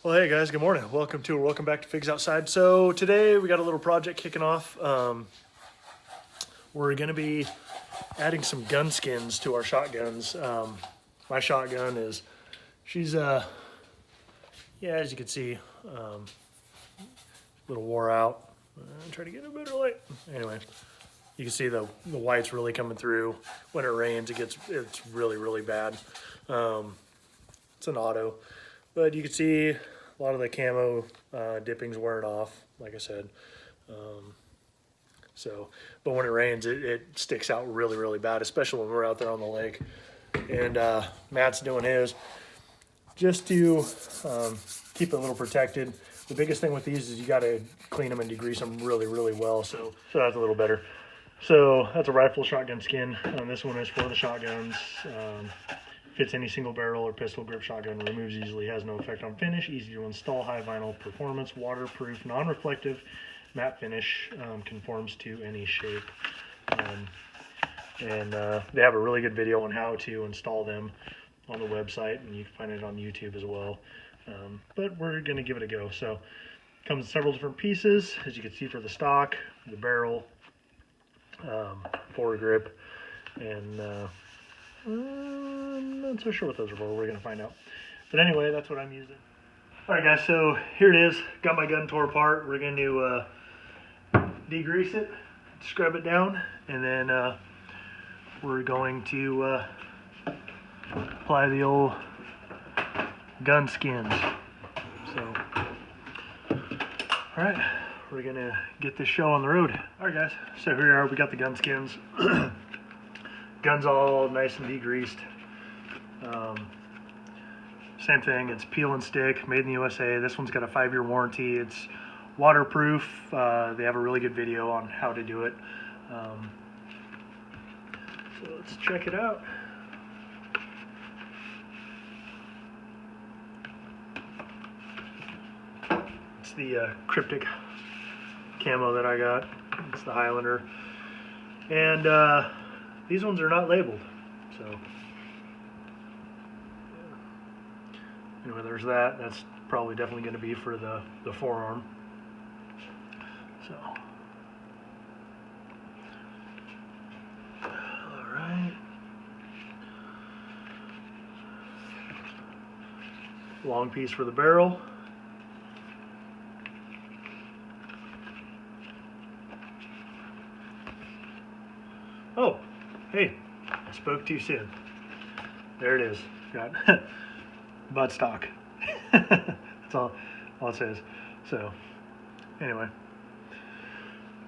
Well, hey guys, good morning. Welcome back to Figs Outside. So today we got a little project kicking off. We're going to be adding some gun skins to our shotguns. My shotgun she's as you can see, a little wore out. Try to get a better light. Anyway, you can see the white's really coming through. When it rains, it's really bad. It's an auto, but you can see a lot of the camo dipping's wearing off, like I said. But when it rains, it sticks out really bad, especially when we're out there on the lake. And Matt's doing his just to keep it a little protected. The biggest thing with these is you got to clean them and degrease them really well. So that's a little better. So that's a rifle shotgun skin. This one is for the shotguns. Fits any single barrel or pistol grip shotgun, removes easily, has no effect on finish, easy to install, high vinyl performance, waterproof, non-reflective, matte finish, conforms to any shape. They have a really good video on how to install them on the website, and you can find it on YouTube as well. But we're going to give it a go. So it comes in several different pieces, as you can see, for the stock, the barrel, foregrip, and I'm not so sure what those are for. We're going to find out. But anyway, that's what I'm using. All right, guys, so here it is. Got my gun tore apart. We're going to degrease it, scrub it down, and then we're going to apply the old GunSkins. So, all right, we're going to get this show on the road. All right, guys, so here we are. We got the GunSkins. Gun's all nice and degreased. Same thing, it's peel and stick, made in the USA. This one's got a 5-year warranty. It's waterproof. They have a really good video on how to do it. So let's check it out. It's the Kryptek camo that I got. It's the Highlander. And these ones are not labeled, so anyway, there's that. That's probably definitely going to be for the forearm. So, all right. Long piece for the barrel. Oh, hey, I spoke too soon. There it is. Got Buttstock. That's all it says. So, anyway,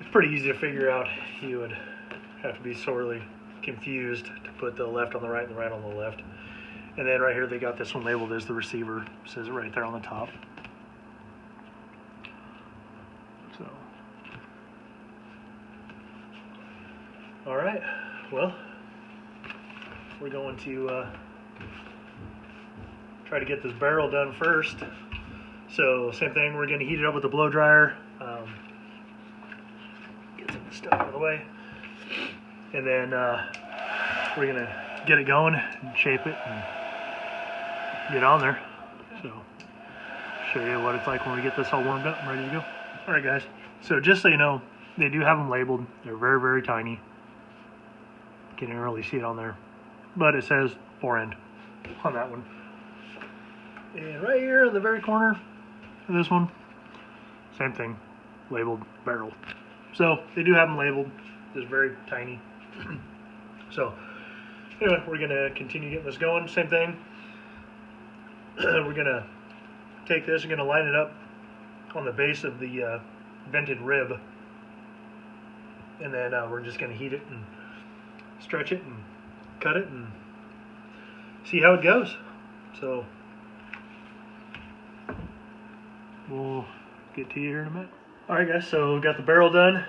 it's pretty easy to figure out. You would have to be sorely confused to put the left on the right and the right on the left. And then right here they got this one labeled as the receiver. It says it right there on the top. So, all right. Well, we're going to try to get this barrel done first. So same thing, we're going to heat it up with the blow dryer. Get some of the stuff out of the way. And then we're going to get it going and shape it and get on there. So show you what it's like when we get this all warmed up and ready to go. All right, guys. So just so you know, they do have them labeled. They're very tiny. Can't even really see it on there, but it says Forend on that one. And right here in the very corner of this one, same thing, labeled barrel. So they do have them labeled, just very tiny. So anyway, we're gonna continue getting this going. Same thing. We're gonna take this, we're gonna line it up on the base of the vented rib, and then we're just gonna heat it and stretch it and cut it and see how it goes. So we'll get to you here in a minute. All right, guys, so we've got the barrel done.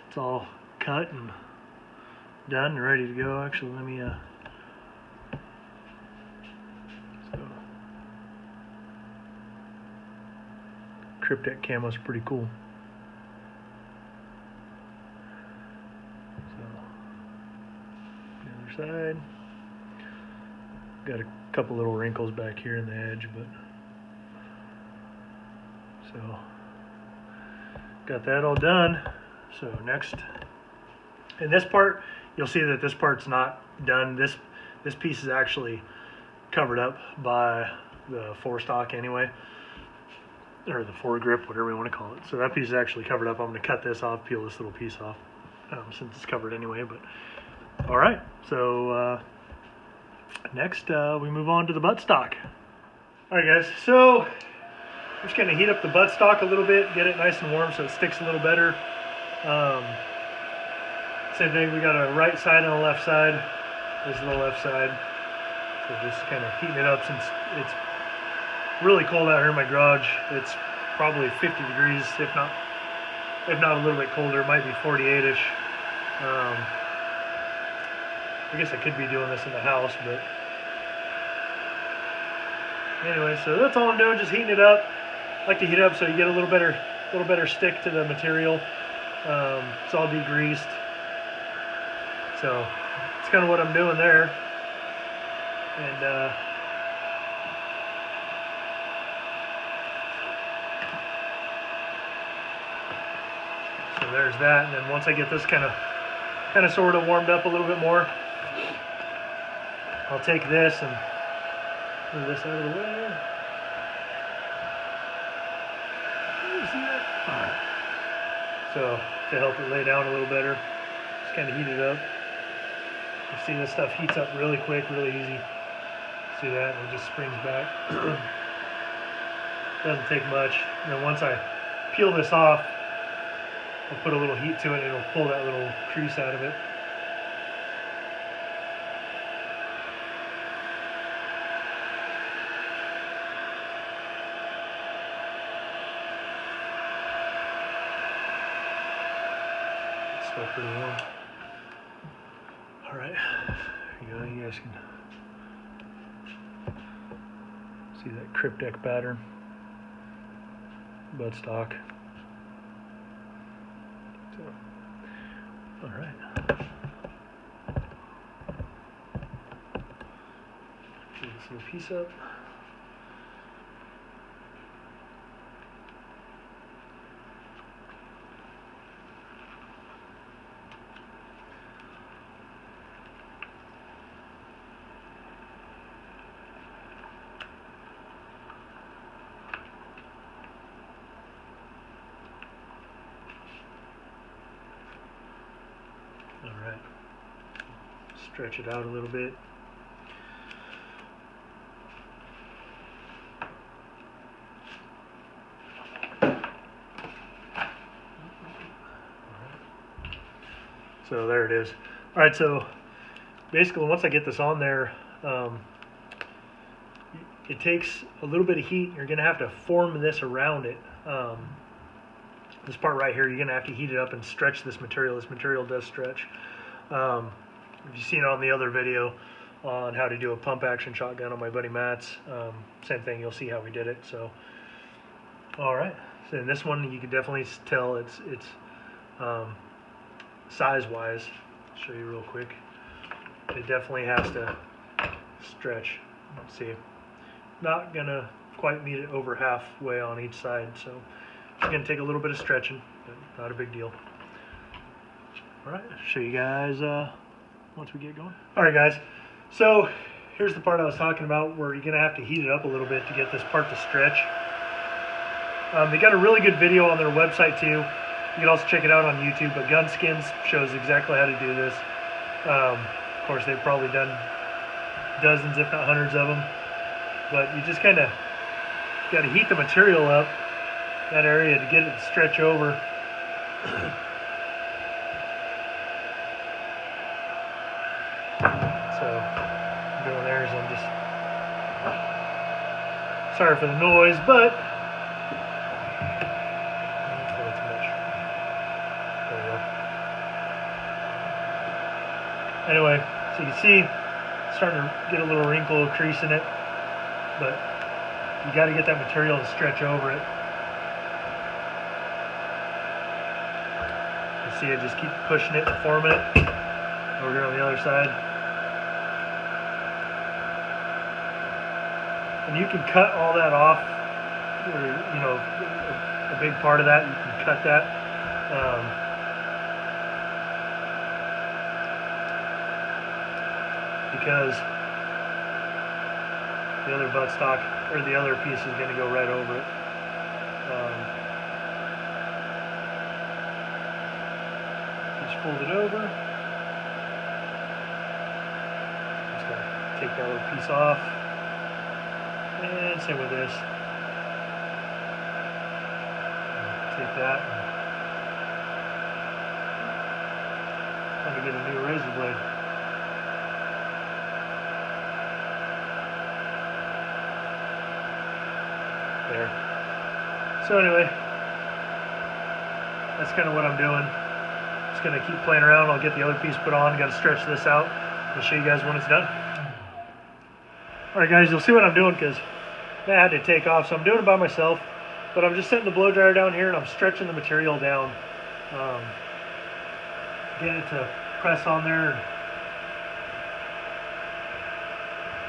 It's all cut and done and ready to go. Actually, let me Kryptek camo's pretty cool. Side. Got a couple little wrinkles back here in the edge, but So got that all done. So next, in this part, you'll see that this part's not done. This piece is actually covered up by the forestock anyway, or the foregrip, whatever you want to call it. So that piece is actually covered up. I'm going to cut this off, peel this little piece off, since it's covered anyway. But all right, so next we move on to the buttstock. All right, guys. So I'm just going to heat up the buttstock a little bit, get it nice and warm so it sticks a little better. Same thing. We got a right side and a left side. This is the left side. So just kind of heating it up since it's really cold out here in my garage. It's probably 50 degrees, if not a little bit colder. It might be 48-ish. I guess I could be doing this in the house, but anyway, so that's all I'm doing, just heating it up. I like to heat it up so you get a little better stick to the material. It's all degreased. So that's kind of what I'm doing there. And so there's that. And then once I get this kind of sort of warmed up a little bit more, I'll take this and move this out of the way. You see that? All right. So to help it lay down a little better, just kind of heat it up. You see this stuff heats up really quick, really easy. See that? And it just springs back. Doesn't take much. And then once I peel this off, I'll put a little heat to it and it'll pull that little crease out of it. It's still pretty warm. Alright, there you go. You guys can see that Kryptek pattern. Buttstock. So, alright. Pull this little piece up. Alright, stretch it out a little bit. So there it is. Alright, so basically once I get this on there, it takes a little bit of heat. You're going to have to form this around it. This part right here, you're going to have to heat it up and stretch this material. This material does stretch. If you've seen it on the other video on how to do a pump action shotgun on my buddy Matt's, same thing, you'll see how we did it. So, all right. So in this one, you can definitely tell it's size-wise. I'll show you real quick. It definitely has to stretch. Let's see. Not going to quite meet it over halfway on each side, so it's going to take a little bit of stretching, but not a big deal. Alright, I'll show you guys once we get going. Alright guys, so here's the part I was talking about where you're going to have to heat it up a little bit to get this part to stretch. They got a really good video on their website too. You can also check it out on YouTube, but GunSkins shows exactly how to do this. Of course, they've probably done dozens, if not hundreds of them. But you just kind of got to heat the material up, that area, to get it to stretch over. So, what I'm doing there is I'm just, sorry for the noise, but that's way too much. There we go. Anyway, so you can see it's starting to get a little wrinkle, crease in it, but you got to get that material to stretch over it. You see it, just keep pushing it and forming it. Over here on the other side. And you can cut all that off you know, a big part of that. You can cut that. Because the other buttstock, or the other piece, is going to go right over it. Just fold it over. Just going to take that little piece off. And same with this. Take that and try to get a new razor blade. There. So anyway, that's kind of what I'm doing. Just going to keep playing around. I'll get the other piece put on. Got to stretch this out. I'll show you guys when it's done. Alright guys, you'll see what I'm doing because I had to take off. So I'm doing it by myself. But I'm just setting the blow dryer down here and I'm stretching the material down. Getting it to press on there and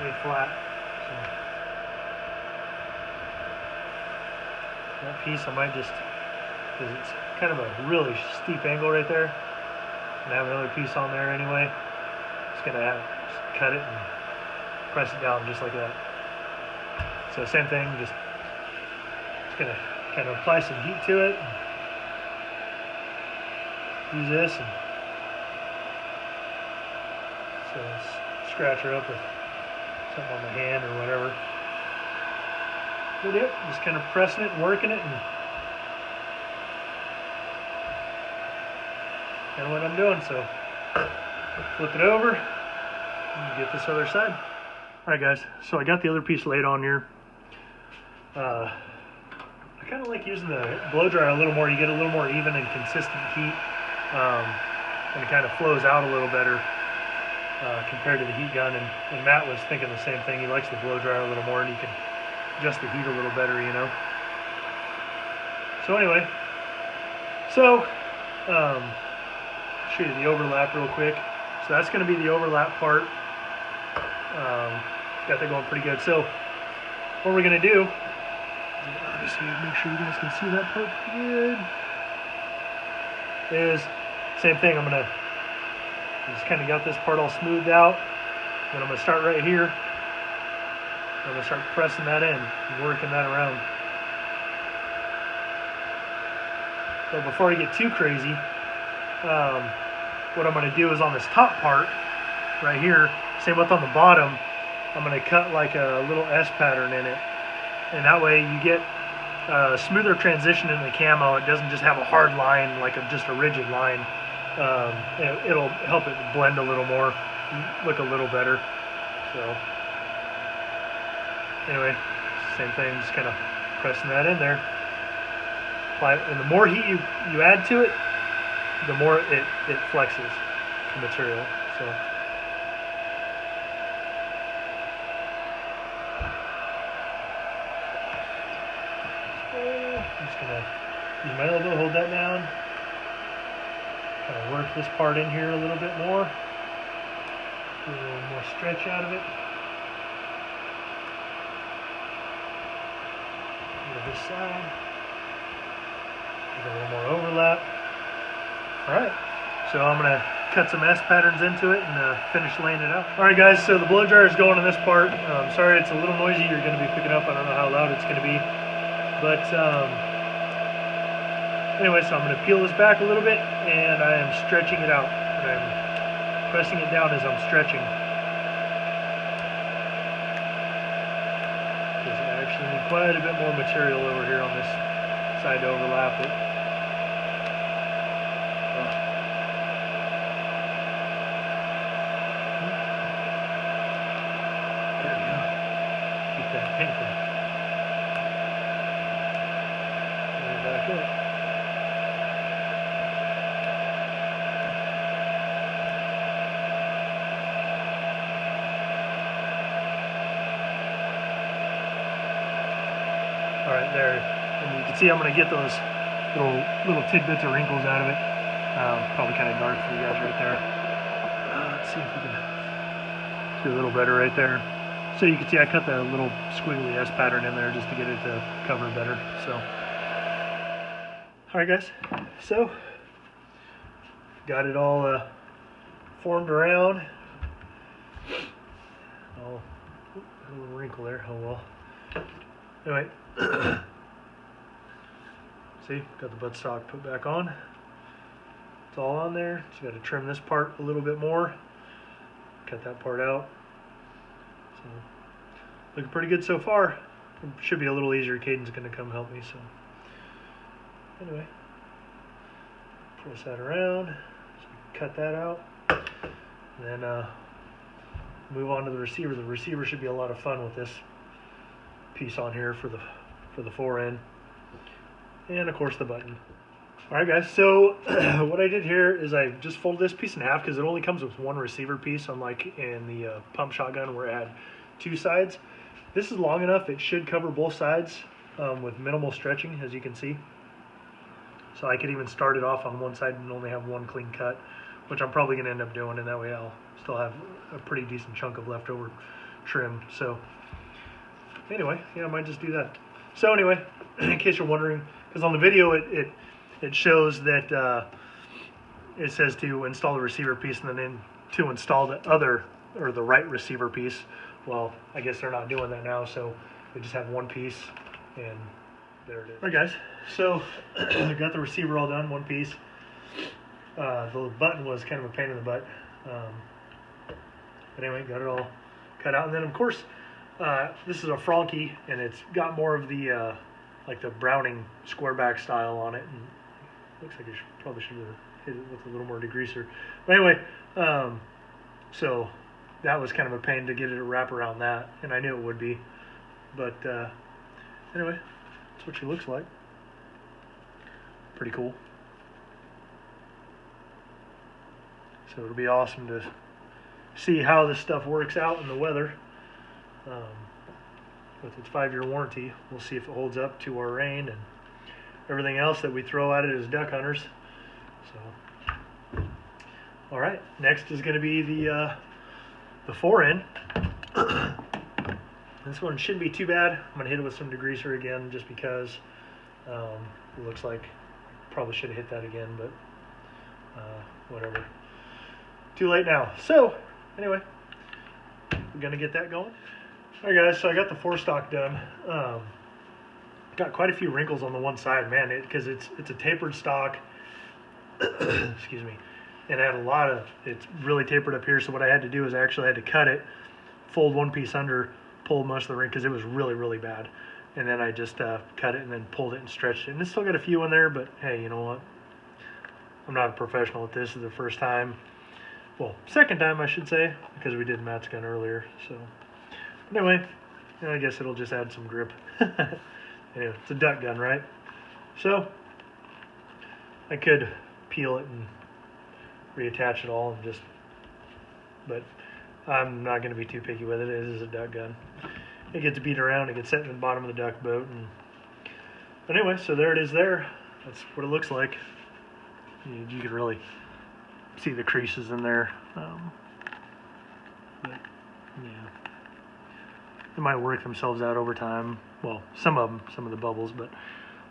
lay flat. So that piece I might just, because it's kind of a really steep angle right there, and I have another piece on there anyway. Just gonna just cut it and press it down just like that. So same thing, just gonna kind of apply some heat to it. Use this and so scratch her up with something on my hand or whatever. But yep, just kind of pressing it and working it, and kind of what I'm doing. So flip it over and get this other side. All right, guys. So I got the other piece laid on here. I kind of like using the blow dryer a little more. You get a little more even and consistent heat, and it kind of flows out a little better compared to the heat gun. And Matt was thinking the same thing. He likes the blow dryer a little more, and you can adjust the heat a little better, you know. So anyway, so show you the overlap real quick. So that's going to be the overlap part. Got that going pretty good. So what we're going to do, obviously make sure you guys can see that part pretty good, is same thing. I'm going to just kind of got this part all smoothed out. Then I'm going to start right here. I'm going to start pressing that in and working that around. But before I get too crazy, what I'm going to do is on this top part right here, same with on the bottom, I'm going to cut like a little S pattern in it. And that way you get a smoother transition in the camo. It doesn't just have a hard line, like just a rigid line. It'll help it blend a little more, look a little better. So anyway, same thing, just kind of pressing that in there. And the more heat you add to it, the more it flexes the material. So I'm just gonna use my elbow, hold that down, kind of work this part in here a little bit more, get a little more stretch out of it. This side, get a little more overlap. Alright, so I'm going to cut some S patterns into it and finish laying it out. Alright guys, so the blow dryer is going in this part. Sorry it's a little noisy, you're going to be picking up, I don't know how loud it's going to be. But anyway, so I'm going to peel this back a little bit and I am stretching it out. And I'm pressing it down as I'm stretching. Actually need quite a bit more material over here on this side to overlap it. There we go. Keep that painful. Bring it back up. Alright, there, and you can see I'm going to get those little tidbits of wrinkles out of it. Probably kind of dark for you guys right there. Let's see if we can see a little better right there. So you can see I cut the little squiggly S pattern in there just to get it to cover better. So, all right, guys. So got it all formed around. Oh, a little wrinkle there. Oh well. Anyway, see, got the buttstock put back on. It's all on there. Just got to trim this part a little bit more. Cut that part out. So, looking pretty good so far. It should be a little easier. Caden's going to come help me. So, anyway, press that around. So cut that out. And then move on to the receiver. The receiver should be a lot of fun with this piece on here for the Forend, and of course the button. All right, guys. So what I did here is I just folded this piece in half because it only comes with one receiver piece, unlike in the pump shotgun where it had two sides. This is long enough; it should cover both sides with minimal stretching, as you can see. So I could even start it off on one side and only have one clean cut, which I'm probably going to end up doing, and that way I'll still have a pretty decent chunk of leftover trim. So anyway, yeah, I might just do that. So anyway, in case you're wondering, because on the video it shows that it says to install the receiver piece and then to install the other, or the right receiver piece. Well, I guess they're not doing that now, so they just have one piece, and there it is. All right, guys, so I got the receiver all done, one piece. The button was kind of a pain in the butt. But anyway, got it all cut out. And then, of course, this is a Franke, and it's got more of the, like the Browning square back style on it. And looks like I probably should have hit it with a little more degreaser. But anyway, so that was kind of a pain to get it to wrap around that, and I knew it would be. But anyway, that's what she looks like. Pretty cool. So it'll be awesome to see how this stuff works out in the weather. With its 5-year warranty, we'll see if it holds up to our rain and everything else that we throw at it as duck hunters. So, all right, next is going to be the Forend. This one shouldn't be too bad. I'm going to hit it with some degreaser again, just because it looks like probably should have hit that again, but whatever. Too late now. So anyway, we're gonna get that going. All right, guys. So I got the forestock done. Got quite a few wrinkles on the one side, man, because it's a tapered stock. Excuse me. And I had a lot of, it's really tapered up here. So what I had to do is I actually had to cut it, fold one piece under, pull most of the wrinkles, because it was really, really bad. And then I just cut it and then pulled it and stretched it. And it's still got a few in there, but hey, you know what? I'm not a professional at this. This is the first time. Well, second time, I should say, because we did Matt's gun earlier. So, anyway, I guess it'll just add some grip. Anyway, it's a duck gun, right? So, I could peel it and reattach it all and just, but I'm not going to be too picky with it. It is a duck gun. It gets beat around. It gets set in the bottom of the duck boat. But anyway, so there it is there. That's what it looks like. You can really see the creases in there, but yeah, they might work themselves out over time. Well, some of the bubbles, but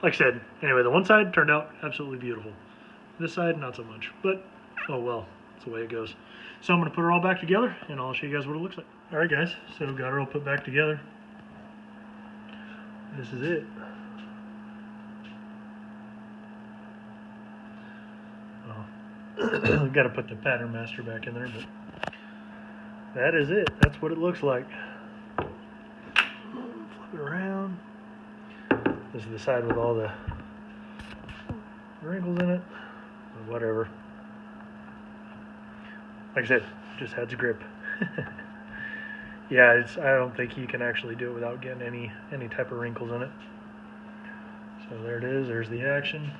like I said, anyway, the one side turned out absolutely beautiful. This side, not so much, but oh well, that's the way it goes. So I'm going to put her all back together, and I'll show you guys what it looks like. All right, guys, so got her all put back together. This is it. I've got to put the pattern master back in there, but that is it. That's what it looks like. Flip it around. This is the side with all the wrinkles in it, or whatever. Like I said, just adds grip. Yeah, I don't think you can actually do it without getting any type of wrinkles in it. So there it is. There's the action.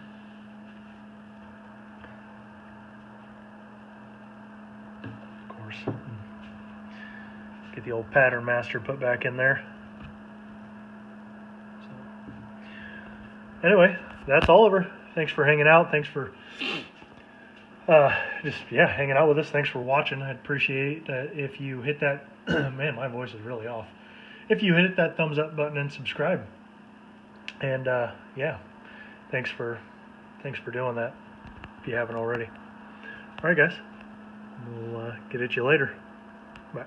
Get the old pattern master put back in there. So, anyway, that's all of her. Thanks for hanging out. Thanks for hanging out with us. Thanks for watching. I'd appreciate if you hit that. Man, my voice is really off. if you hit that thumbs up button and subscribe. And yeah, thanks for doing that if you haven't already. All right, guys, we'll get at you later. Bye.